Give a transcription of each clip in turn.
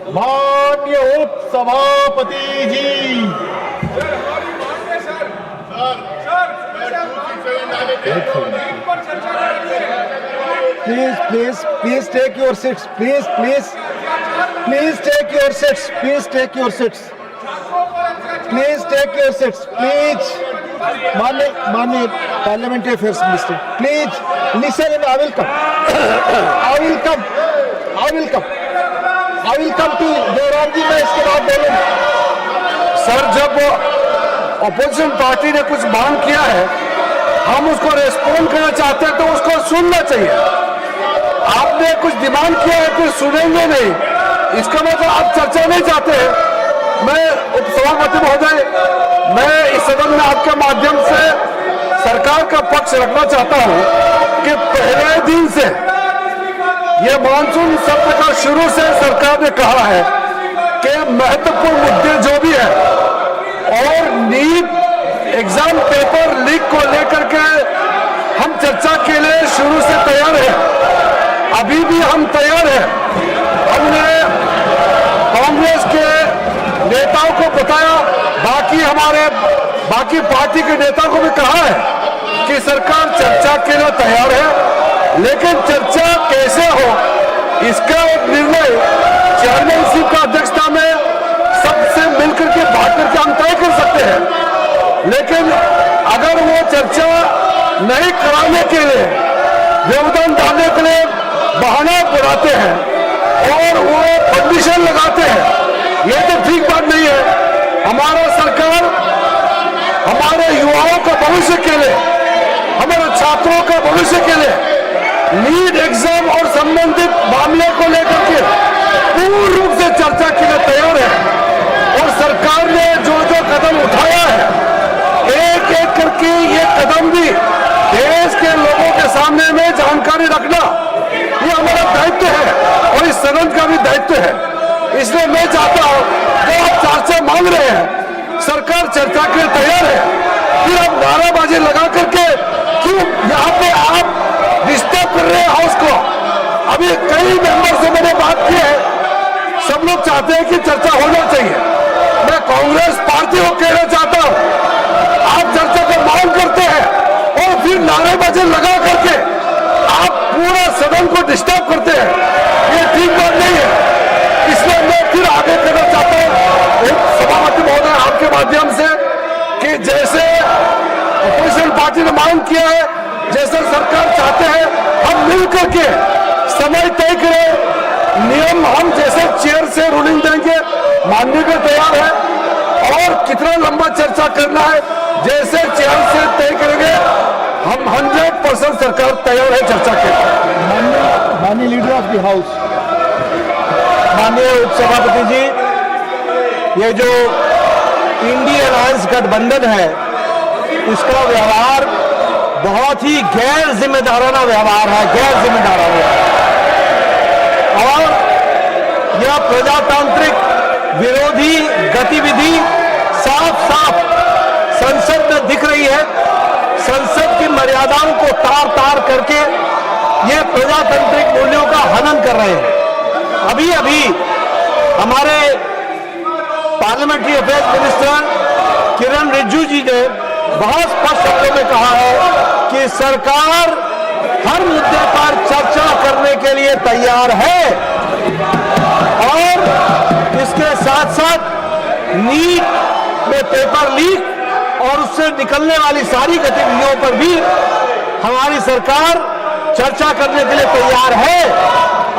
माननीय उप सभापति ji, please take your seats, please take your seats, please take your seats, please. माननीय parliamentary affairs minister, please listen and I will come to Jairam ji, मैं इसके बाद बोलूंगा। सर, जब अपोजिशन पार्टी ने कुछ मांग किया है, हम उसको रेस्पॉन्ड करना चाहते हैं तो उसको सुनना चाहिए। आपने कुछ डिमांड किया है, फिर सुनेंगे नहीं, इसका मतलब आप चर्चा नहीं चाहते हैं। मैं उपसभापति महोदय, मैं इस सदन में आपके माध्यम से सरकार का पक्ष रखना चाहता हूं कि पहले दिन से ये मानसून सत्र का शुरू से सरकार ने कहा है कि महत्वपूर्ण मुद्दे जो भी है और नीट एग्जाम पेपर लीक को लेकर के हम चर्चा के लिए शुरू से तैयार हैं, अभी भी हम तैयार हैं। हमने कांग्रेस के नेताओं को बताया, बाकी पार्टी के नेताओं को भी कहा है कि सरकार चर्चा के लिए तैयार है, लेकिन चर्चा कैसे हो इसका एक निर्णय चेयरमैनशिप का अध्यक्षता में सबसे मिलकर के बात करके हम तय कर सकते हैं। लेकिन अगर वो चर्चा नहीं कराने के लिए, व्यवधान डालने के लिए बहाना बनाते हैं और वो कंडीशन लगाते हैं, ये तो ठीक बात नहीं है। हमारा सरकार हमारे युवाओं का भविष्य के लिए, हमारे छात्रों का भविष्य के लिए नीट एग्जाम और संबंधित मामले को लेकर के पूर्ण रूप से चर्चा के लिए तैयार है। और सरकार ने जो जो कदम उठाया है, एक एक करके ये कदम भी देश के लोगों के सामने में जानकारी रखना, ये हमारा दायित्व है और इस सदन का भी दायित्व है। इसलिए मैं चाहता हूं, जो आप चर्चा मांग रहे हैं, सरकार चर्चा के लिए तैयार है, फिर आप नाराबाजी लगा करके क्यों यहाँ पे आप डिस्टर्ब कर रहे हैं हाउस को। अभी कई मेंबर से मैंने बात की है, सब लोग चाहते हैं कि चर्चा होना चाहिए। मैं कांग्रेस पार्टी को कहना चाहता हूं, आप चर्चा को मांग करते हैं और फिर नारेबाजी लगा करके आप पूरा सदन को डिस्टर्ब करते हैं, ये ठीक बात नहीं है। इसलिए मैं फिर आगे कहना चाहता हूं सभापति महोदय आपके माध्यम से कि जैसे अपोजिशन पार्टी ने मांग किया है, जैसे सरकार चाहते हैं, हम मिलकर के समय तय करें, नियम हम जैसे चेयर से रूलिंग देंगे मानने के तैयार है, और कितना लंबा चर्चा करना है जैसे चेयर से तय करेंगे, हम 100% सरकार तैयार है चर्चा के। माननीय लीडर ऑफ द हाउस, माननीय उपसभापति जी, ये जो इंडी अलायंस गठबंधन है, उसका व्यवहार बहुत ही गैर जिम्मेदाराना व्यवहार है, गैर जिम्मेदाराना। और यह प्रजातांत्रिक विरोधी गतिविधि साफ साफ संसद में दिख रही है। संसद की मर्यादाओं को तार तार करके ये प्रजातांत्रिक मूल्यों का हनन कर रहे हैं। अभी अभी हमारे पार्लियामेंट्री अफेयर्स मिनिस्टर किरण रिजिजू जी ने बहुत स्पष्ट शब्दों में कहा है कि सरकार हर मुद्दे पर चर्चा करने के लिए तैयार है, और इसके साथ साथ नीट में पेपर लीक और उससे निकलने वाली सारी गतिविधियों पर भी हमारी सरकार चर्चा करने के लिए तैयार है।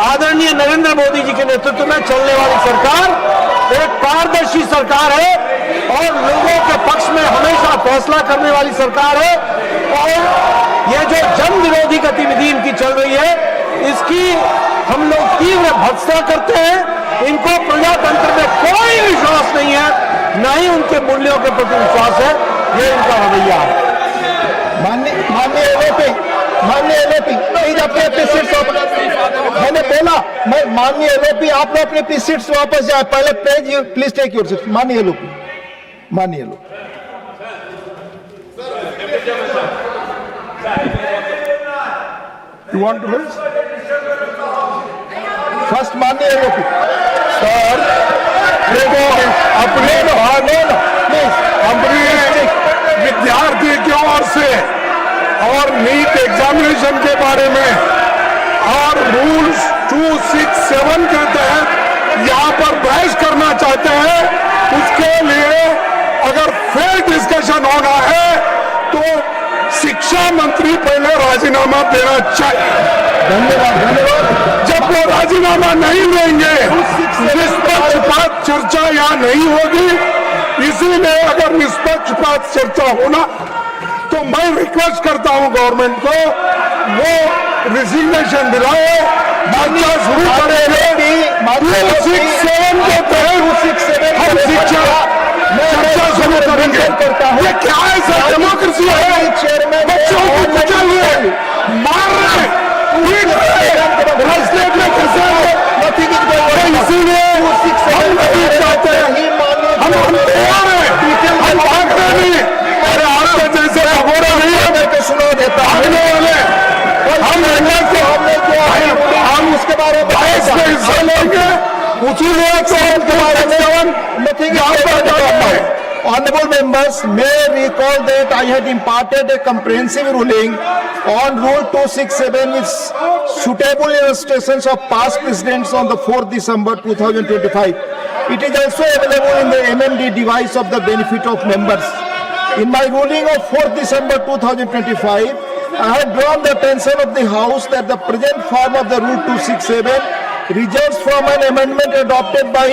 आदरणीय नरेंद्र मोदी जी के नेतृत्व में चलने वाली सरकार एक पारदर्शी सरकार है और लोगों के पक्ष में हमेशा फैसला करने वाली सरकार है। और ये जो जन विरोधी गतिविधि इनकी चल रही है, इसकी हम लोग तीव्र भर्त्सना करते हैं। इनको प्रजातंत्र में कोई विश्वास नहीं है, न ही उनके मूल्यों के प्रति विश्वास है, ये इनका रवैया है। माननीय एलओपी, प्लीज अपने सीट्स, मैंने बोला, मैं माननीय एलओपी, आप लोग अपनी सीट्स वापस जाए। पहले प्लीज टेक योर सीट्स। माननीय LOP, you want to lose? First, माननीय एलओपी। सर देखो अपने विद्यार्थी की ओर से और नीट एग्जामिनेशन के बारे में और रूल्स 267 के तहत यहाँ पर बहस करना चाहते हैं, उसके लिए अगर फेयर डिस्कशन होना है तो शिक्षा मंत्री पहले राजीनामा देना चाहिए। धन्यवाद। जब वो राजीनामा नहीं देंगे निष्पक्षपात चर्चा यहाँ नहीं होगी। इसीलिए अगर निष्पक्षपात चर्चा होना तो मैं रिक्वेस्ट करता हूँ गवर्नमेंट को वो रिजिग्नेशन दिलाए, चर्चा शुरू करेंगे 267 के तहत हम शिक्षा चर्चा शुरू करेंगे। ये क्या है सर, डेमोक्रेसी है? बच्चों को कुचल रहे, मार रहे, पीट रहे, राजनीति में फंसे हैं। इसीलिए हम नहीं चाहते, हम तैयार हैं, हम भाग रहे नहीं। अरे आपके जैसे भगोड़ा नहीं है भागने वाले, हम हम उसके बारे में हिस्सा लेंगे, इसीलिए Honorable members, may I recall that I had imparted a comprehensive ruling on Rule 267 with suitable illustrations of past precedents on the 4th December 2025. It is also available in the MMD device of the benefit of members. In my ruling of 4th December 2025, I had drawn the attention of the House that the present form of the Rule 267 results from an amendment adopted by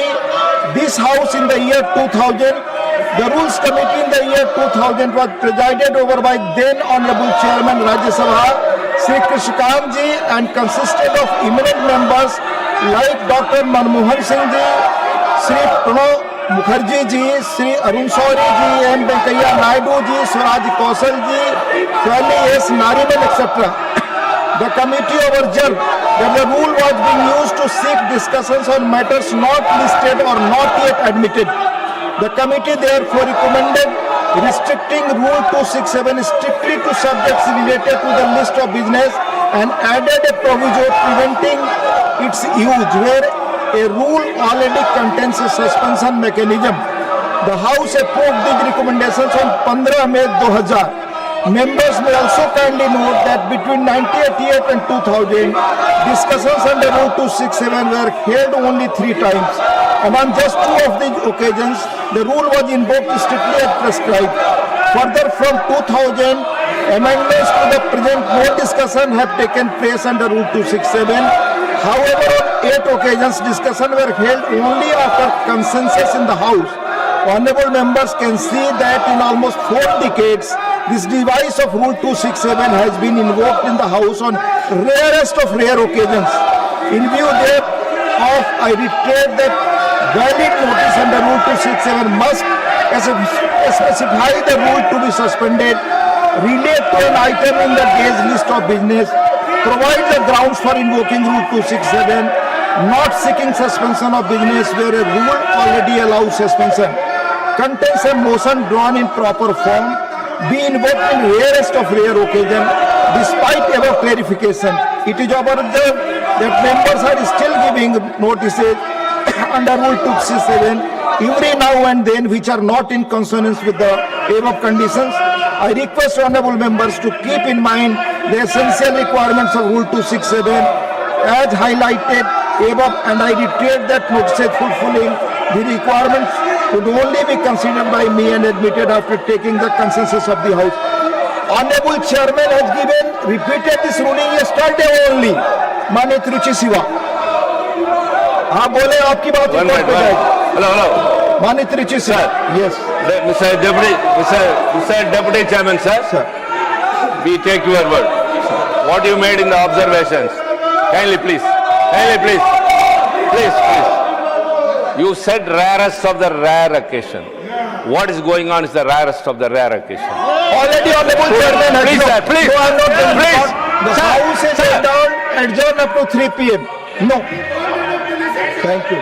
this House in the year 2000. The Rules Committee in the year 2000 was presided over by then Honorable Chairman Rajya Sabha, Sri Krishikant ji, and consisted of eminent members like Dr. Manmohan Singh ji, Sri Pranab Mukherjee ji, Sri Arun Shourie ji, M. Venkaiah Naidu ji, Swaraj Kaushal ji, Swami S. Nariman, etc. The committee observed that the rule was being used to seek discussions on matters not listed or not yet admitted. The committee therefore recommended restricting Rule 267 strictly to subjects related to the list of business and added a proviso preventing its use where a rule already contains a suspension mechanism. The House approved these recommendations on 15 May 2000. Members may also kindly note that between 1988 and 2000, discussions under Rule 267 were held only 3 times. Among just 2 of these occasions, the rule was invoked strictly as prescribed. Further, from 2000, amendments to the present no discussion have taken place under Rule 267. However, on 8 occasions, discussions were held only after consensus in the House. Honorable members can see that in almost 4 decades, this device of Rule 267 has been invoked in the House on rarest of rare occasions. In view thereof, I reiterate that valid notice under Rule 267 must specify the rule to be suspended, relate to an item in the day's list of business, provide the grounds for invoking Rule 267, not seeking suspension of business where a rule already allows suspension, contains a motion drawn in proper form, be invoked in rarest of rare occasion. Despite above clarification, it is observed that members are still giving notices under Rule 267 every now and then which are not in consonance with the above conditions. I request honorable members to keep in mind the essential requirements of Rule 267 as highlighted above, and I reiterate that notices fulfilling the requirements would only be considered by me and admitted after taking the consensus of the House. Honorable Chairman has repeated this ruling yesterday only. माननीय त्रिची शिवा, हाँ बोले, आपकी बात One minute, hello. माननीय Trichy Shiva, yes. Mr. Deputy Chairman, sir. We take your word. What you made in the observations. Kindly, please. Please. You said rarest of the rare occasion. What is going on is the rarest of the rare occasion. Already honorable Chairman has Please, sir, please. No, I'm not done. Please. The Sir, House is sir. adjourned up to 3 p.m. No. Thank you.